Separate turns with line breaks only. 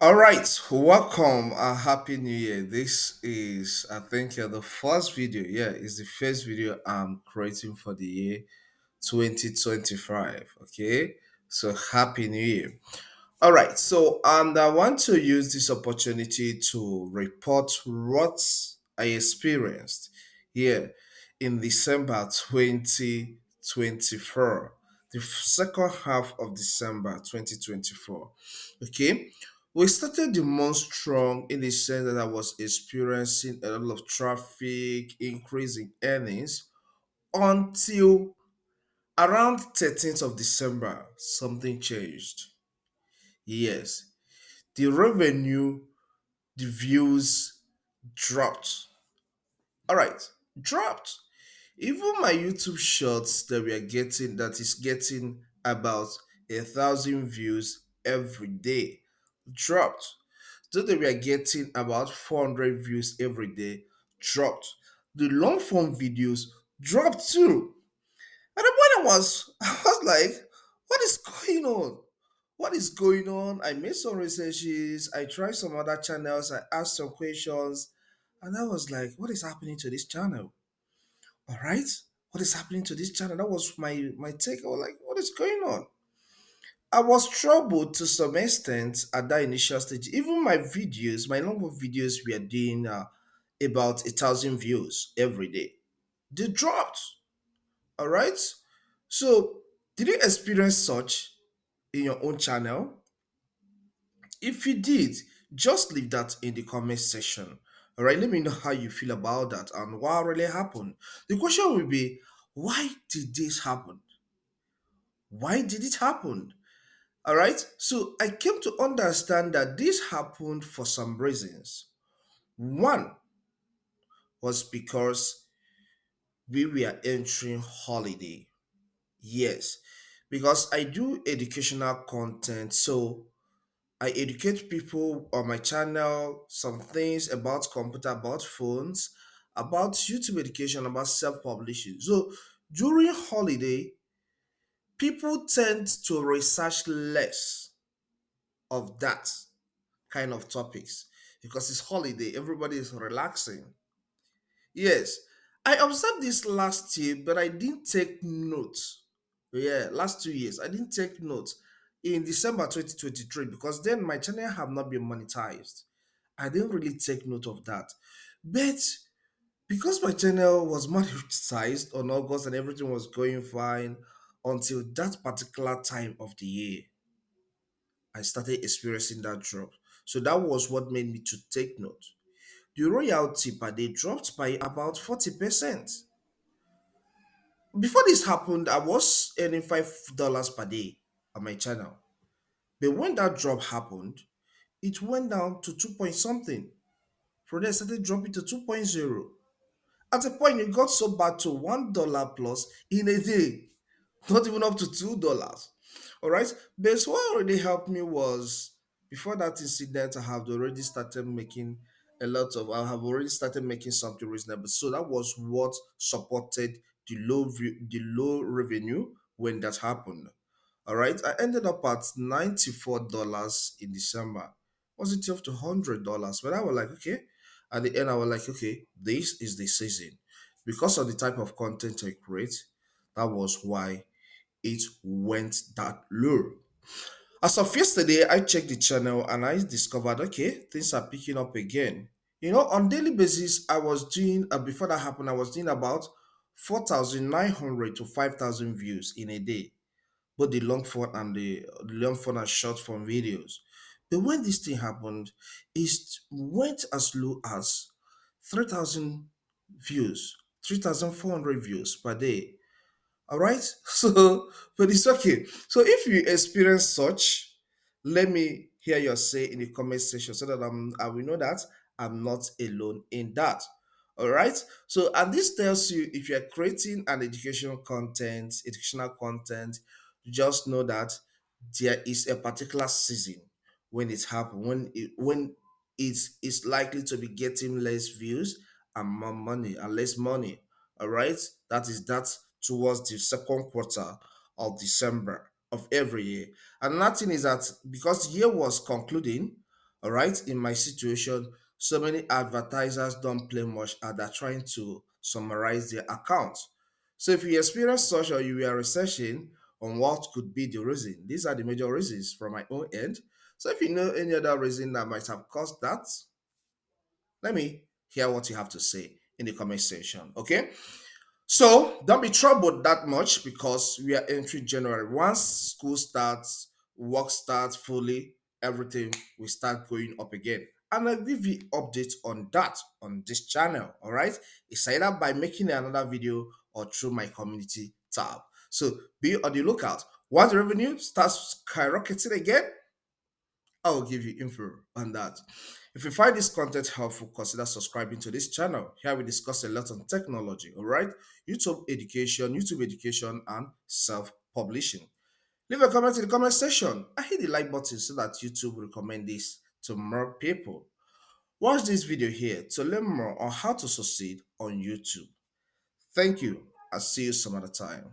All right, welcome and happy new year. This is, I think, the first video. Yeah, it's the first video I'm creating for the year 2025. Okay, so happy new year. All right, so and I want to use this opportunity to report what I experienced here in December 2024, the second half of December 2024. Okay, we started the month strong in the sense that I was experiencing a lot of traffic, increase in earnings until around 13th of December, something changed. Yes, the revenue, the views dropped. All right, dropped. Even my YouTube shorts that is getting about 1,000 views every day dropped. So they were getting about 400 views every day dropped. The long form videos dropped too. At the point I was like, what is going on? What is going on? I made some researches, I tried some other channels, I asked some questions, and I was like, what is happening to this channel? All right? What is happening to this channel? That was my take. I was like, what is going on? I was troubled to some extent at that initial stage. Even my videos, my number of videos were doing about 1,000 views every day. They dropped. All right. So, did you experience such in your own channel? If you did, just leave that in the comment section. All right, let me know how you feel about that and what really happened. The question will be, why did this happen? Why did it happen? All right, so I came to understand that this happened for some reasons. One was because we were entering holiday. Yes, because I do educational content, so I educate people on my channel some things about computer, about phones, about YouTube education, about self-publishing. So during holiday, people tend to research less of that kind of topics because it's holiday, everybody is relaxing. Yes, I observed this last year, but I didn't take notes. Yeah, last 2 years, I didn't take notes in December 2023 because then my channel have not been monetized. I didn't really take note of that. But because my channel was monetized on August and everything was going fine until that particular time of the year, I started experiencing that drop. So that was what made me to take note. The royalty per day dropped by about 40%. Before this happened, I was earning $5 per day on my channel. But when that drop happened, it went down to 2 point something. From there, it started dropping to 2.0. At a point, it got so bad to $1 plus in a day, not even up to $2. All right, but what already helped me was before that incident, I have already started making something reasonable. So that was what supported the low revenue when that happened. All right, I ended up at $94 in December. Was it up to $100? But I was like, okay. At the end, I was like, okay, this is the season. Because of the type of content I create, that was why it went that low. As of yesterday, I checked the channel and I discovered, okay, things are picking up again. On daily basis, I was doing, before that happened, I was doing about 4,900 to 5,000 views in a day, both the long form and short form videos. But when this thing happened, it went as low as 3,000 views, 3,400 views per day. All right. So, but it's okay. So, if you experience such, let me hear your say in the comment section so that I will know that I'm not alone in that. All right. So, and this tells you if you're creating an educational content, just know that there is a particular season when it happens, when it's likely to be getting less views and more money and less money. All right, that towards the second quarter of December of every year. And another thing is that because the year was concluding, All right, in my situation, so many advertisers don't play much and they're trying to summarize their account. So if you experience such or you are researching on what could be the reason, these are the major reasons from my own end. So if you know any other reason that might have caused that, let me hear what you have to say in the comment section. Okay. So don't be troubled that much because we are entering January. Once school starts, work starts fully, everything will start going up again. And I'll give you updates on that on this channel. All right. It's either by making another video or through my community tab. So be on the lookout. Once the revenue starts skyrocketing again, I will give you info on that. If you find this content helpful, consider subscribing to this channel. Here we discuss a lot on technology, all right? YouTube education, and self-publishing. Leave a comment in the comment section. I hit the like button so that YouTube will recommend this to more people. Watch this video here to learn more on how to succeed on YouTube. Thank you. I'll see you some other time.